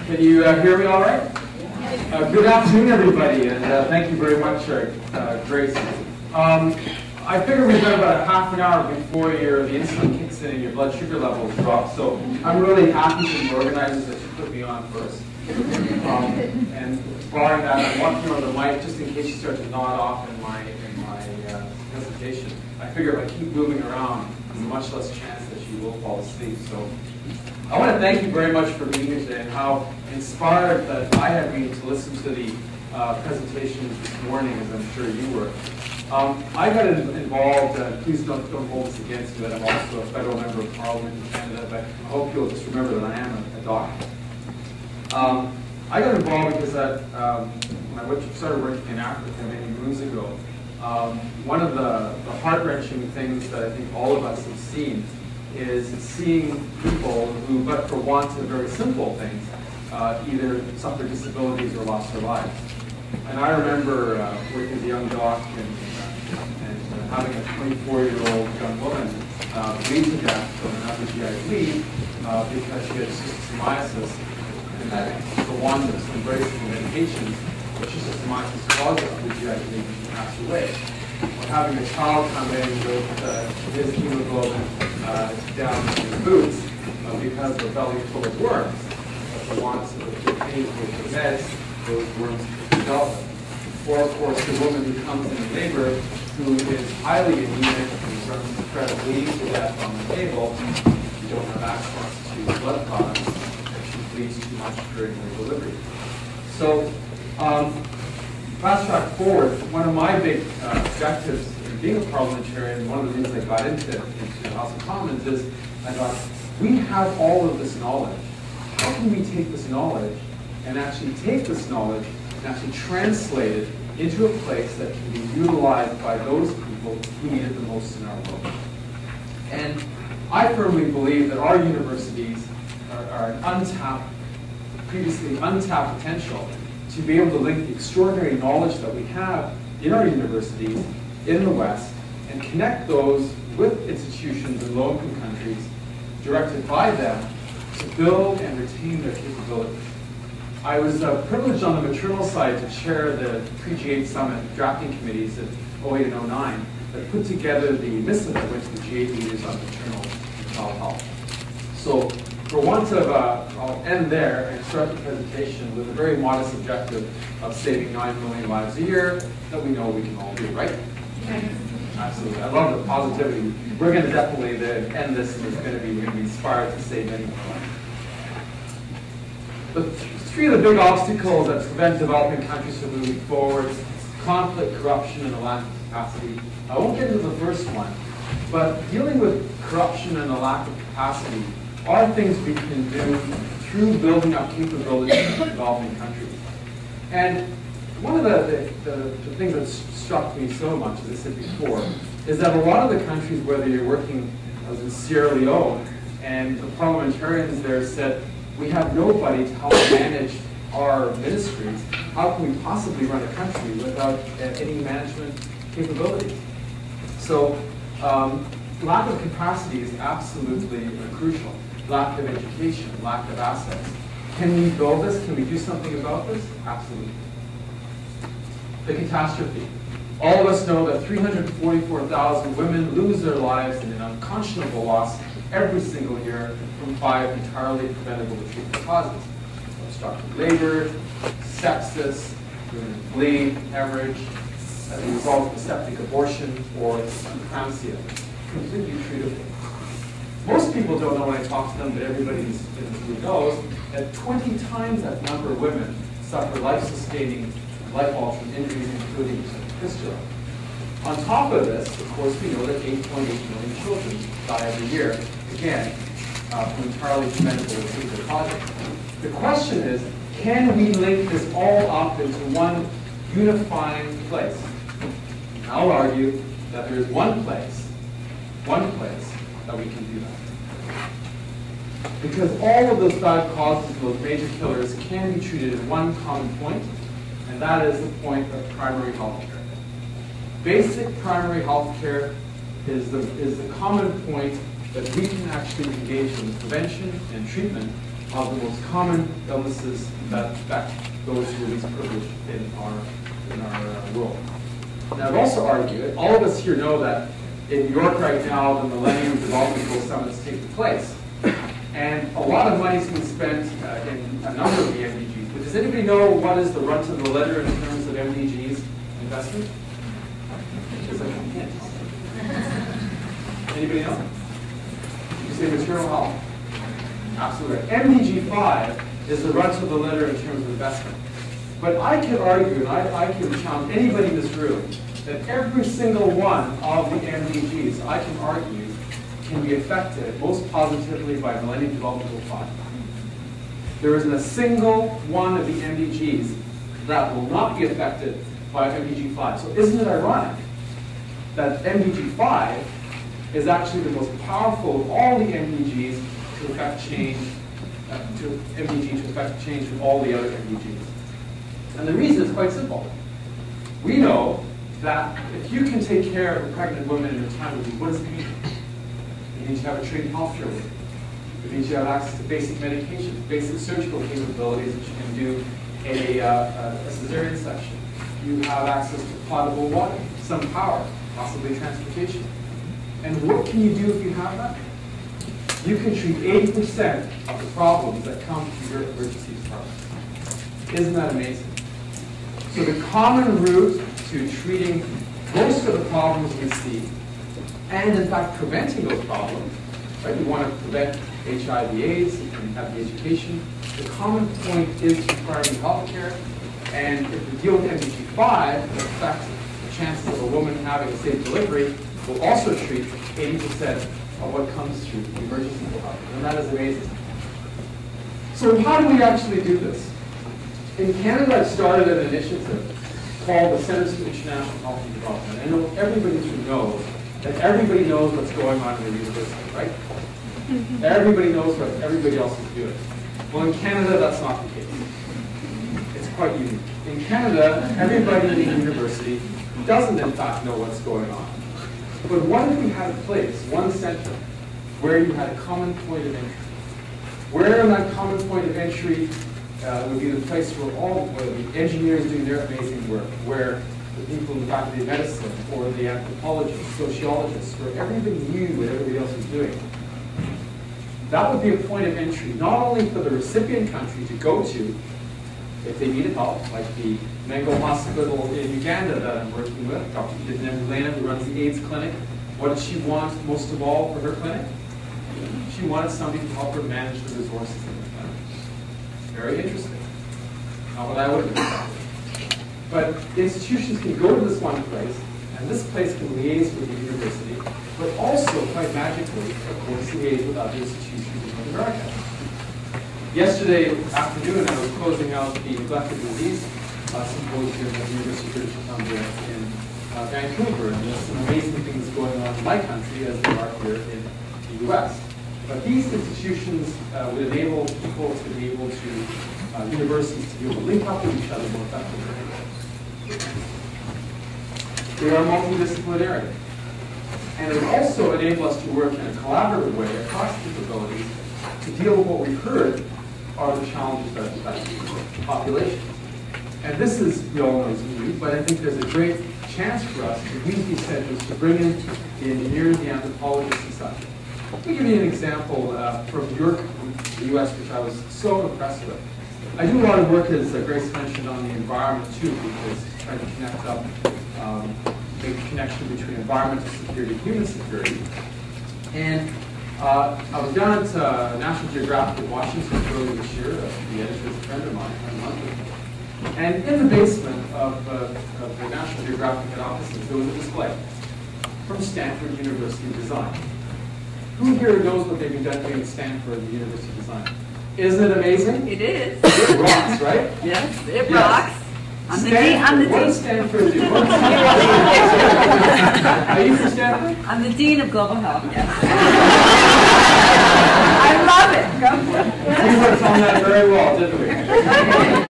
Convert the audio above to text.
Can you hear me all right? Good afternoon, everybody, and thank you very much, Grace. I figure we've got about a half an hour before the insulin kicks in and your blood sugar levels drop, so I'm really happy to the organizers that you put me on first. And barring that, I'm walking on the mic just in case you start to nod off in my presentation. I figure if I keep moving around, there's much less chance that you will fall asleep. So I want to thank you very much for being here today and how inspired that I have been to listen to the presentations this morning, as I'm sure you were. I got involved, please don't hold this against me, that I'm also a federal member of Parliament in Canada, but I hope you'll just remember that I am a doctor. I got involved because when I started working in Africa many moons ago, one of the heart-wrenching things that I think all of us have seen is seeing people who, but for want of very simple things, either suffer disabilities or lost their lives. And I remember working as a young doc and having a 24-year-old young woman bleed to death from another GI bleed because she had schistosomiasis, and that the one that's embracing the medications, but schistosomiasis caused the GI bleed and she passed away. Or having a child come in with his hemoglobin down to his boots because the belly full of worms, but the wants of the pain with the meds, those worms develop. Or, of course, the woman who comes in labor who is highly anemic and runs the threat of bleeding to death on the table, you don't have access to blood products, and she bleeds too much during her delivery. So, fast track forward, one of my big objectives in being a parliamentarian, one of the reasons I got into the House of Commons is I thought, we have all of this knowledge. How can we take this knowledge and actually take this knowledge and actually translate it into a place that can be utilized by those people who need it the most in our world? And I firmly believe that our universities are an previously untapped potential to be able to link the extraordinary knowledge that we have in our universities in the West and connect those with institutions in low-income countries directed by them to build and retain their capabilities. I was privileged on the maternal side to chair the pre-G8 Summit drafting committees in 08 and 09 that put together the missive that went to the G8 leaders on maternal and child health. So for want of, I'll end there and start the presentation with a very modest objective of saving 9 million lives a year that we know we can all do, right? Absolutely. I love the positivity. We're going to definitely end this, and we're going to be inspired to save many more lives. The three of the big obstacles that prevent developing countries from moving forward: conflict, corruption, and a lack of capacity. I won't get into the first one, but dealing with corruption and a lack of capacity are things we can do through building up capabilities in developing countries. And one of the things that struck me so much, as I said before, is that a lot of the countries, whether you're working as in Sierra Leone, and the parliamentarians there said, we have nobody to help manage our ministries. How can we possibly run a country without any management capabilities? So lack of capacity is absolutely crucial. Lack of education, lack of assets. Can we build this? Can we do something about this? Absolutely. The catastrophe. All of us know that 344,000 women lose their lives in an unconscionable loss every single year from 5 entirely preventable to treatment causes: obstructive labor, sepsis, bleed, hemorrhage, as a result of a septic abortion, or eclampsia. Completely treatable. Most people don't know when I talk to them, but everybody who knows that 20 times that number of women suffer life-sustaining, life-altering injuries, including fistula. On top of this, of course, we know that 8.8 million children die every year, again, from entirely preventable or treatable causes. The question is, can we link this all up into one unifying place? And I'll argue that there is one place that we can do that. Because all of those bad causes, those major killers, can be treated at one common point, and that is the point of primary health care. Basic primary health care is the common point that we can actually engage in prevention and treatment of the most common illnesses that affect those who are least privileged in our world. Now, I've also argued, all of us here know that in New York right now, the Millennium Development Goal Summit is taking place. And a lot of money has been spent in a number of the MDGs. But does anybody know what is the run to the letter in terms of MDGs investment? Just like a hint. Anybody know? Did you say material health? Absolutely right. MDG 5 is the run to the letter in terms of investment. But I could argue, and I can challenge anybody in this room, that every single one of the MDGs, I can argue, can be affected most positively by Millennium Development Goal 5. There isn't a single one of the MDGs that will not be affected by MDG 5. So isn't it ironic that MDG 5 is actually the most powerful of all the MDGs to affect change, to affect change with all the other MDGs? And the reason is quite simple. We know that if you can take care of a pregnant woman in her time of need, what does it mean? It means you have a trained healthcare worker. It means you have access to basic medications, basic surgical capabilities that you can do a cesarean section. You have access to potable water, some power, possibly transportation. And what can you do if you have that? You can treat 80% of the problems that come to your emergency department. Isn't that amazing? So the common route to treating most of the problems we see, and in fact preventing those problems, right? We want to prevent HIV/AIDS and have the education. The common point is requiring health care, and if we deal with MDG 5, in fact, the chances of a woman having a safe delivery will also treat 80% of what comes through the emergency department, and that is amazing. So how do we actually do this? In Canada, I've started an initiative called the Centers for International Health and Development. I know everybody should know that everybody knows what's going on in the university, right? Everybody knows what everybody else is doing. Well, in Canada, that's not the case. It's quite unique. In Canada, everybody in the university doesn't, in fact, know what's going on. But what if we had a place, one center, where you had a common point of entry? Where in that common point of entry would be the place where the engineers doing their amazing work, where the people in the faculty of medicine, or the anthropologists, sociologists, where everybody knew what everybody else was doing. That would be a point of entry, not only for the recipient country to go to if they needed help, like the Mengo Hospital in Uganda that I'm working with, Dr. Kieth, who runs the AIDS clinic. What did she want most of all for her clinic? She wanted somebody to help her manage the resources in the clinic. Very interesting. Not what I would have done. But institutions can go to this one place, and this place can liaise with the university, but also, quite magically, of course, liaise with other institutions in North America. Yesterday afternoon, I was closing out the neglected disease symposium at the University of British Columbia in Vancouver, and there's some amazing things going on in my country as there are here in the U.S. But these institutions would enable people to be able to, universities to be able to link up with each other more effectively. They are multidisciplinary. And it would also enable us to work in a collaborative way across capabilities to deal with what we've heard are the challenges that affect the population. And this is, we all know, is new, but I think there's a great chance for us to use these centers to bring in the engineers, the anthropologists, and such. Let me give you an example from the U.S., which I was so impressed with. I do a lot of work, as Grace mentioned, on the environment too, because trying to connect up, make a connection between environmental security and human security. And I was down at National Geographic in Washington earlier this year. The editor is a friend of mine, and in the basement of the National Geographic head offices, there was a display from Stanford University of Design. Who here knows what they've been doing at Stanford University of Design? Isn't it amazing? It is. It rocks, right? Yes, it rocks. I'm the dean. What does Stanford do? Are you from Stanford? I'm the dean of global health, yes. I love it. Go for it. We worked on that very well, didn't we?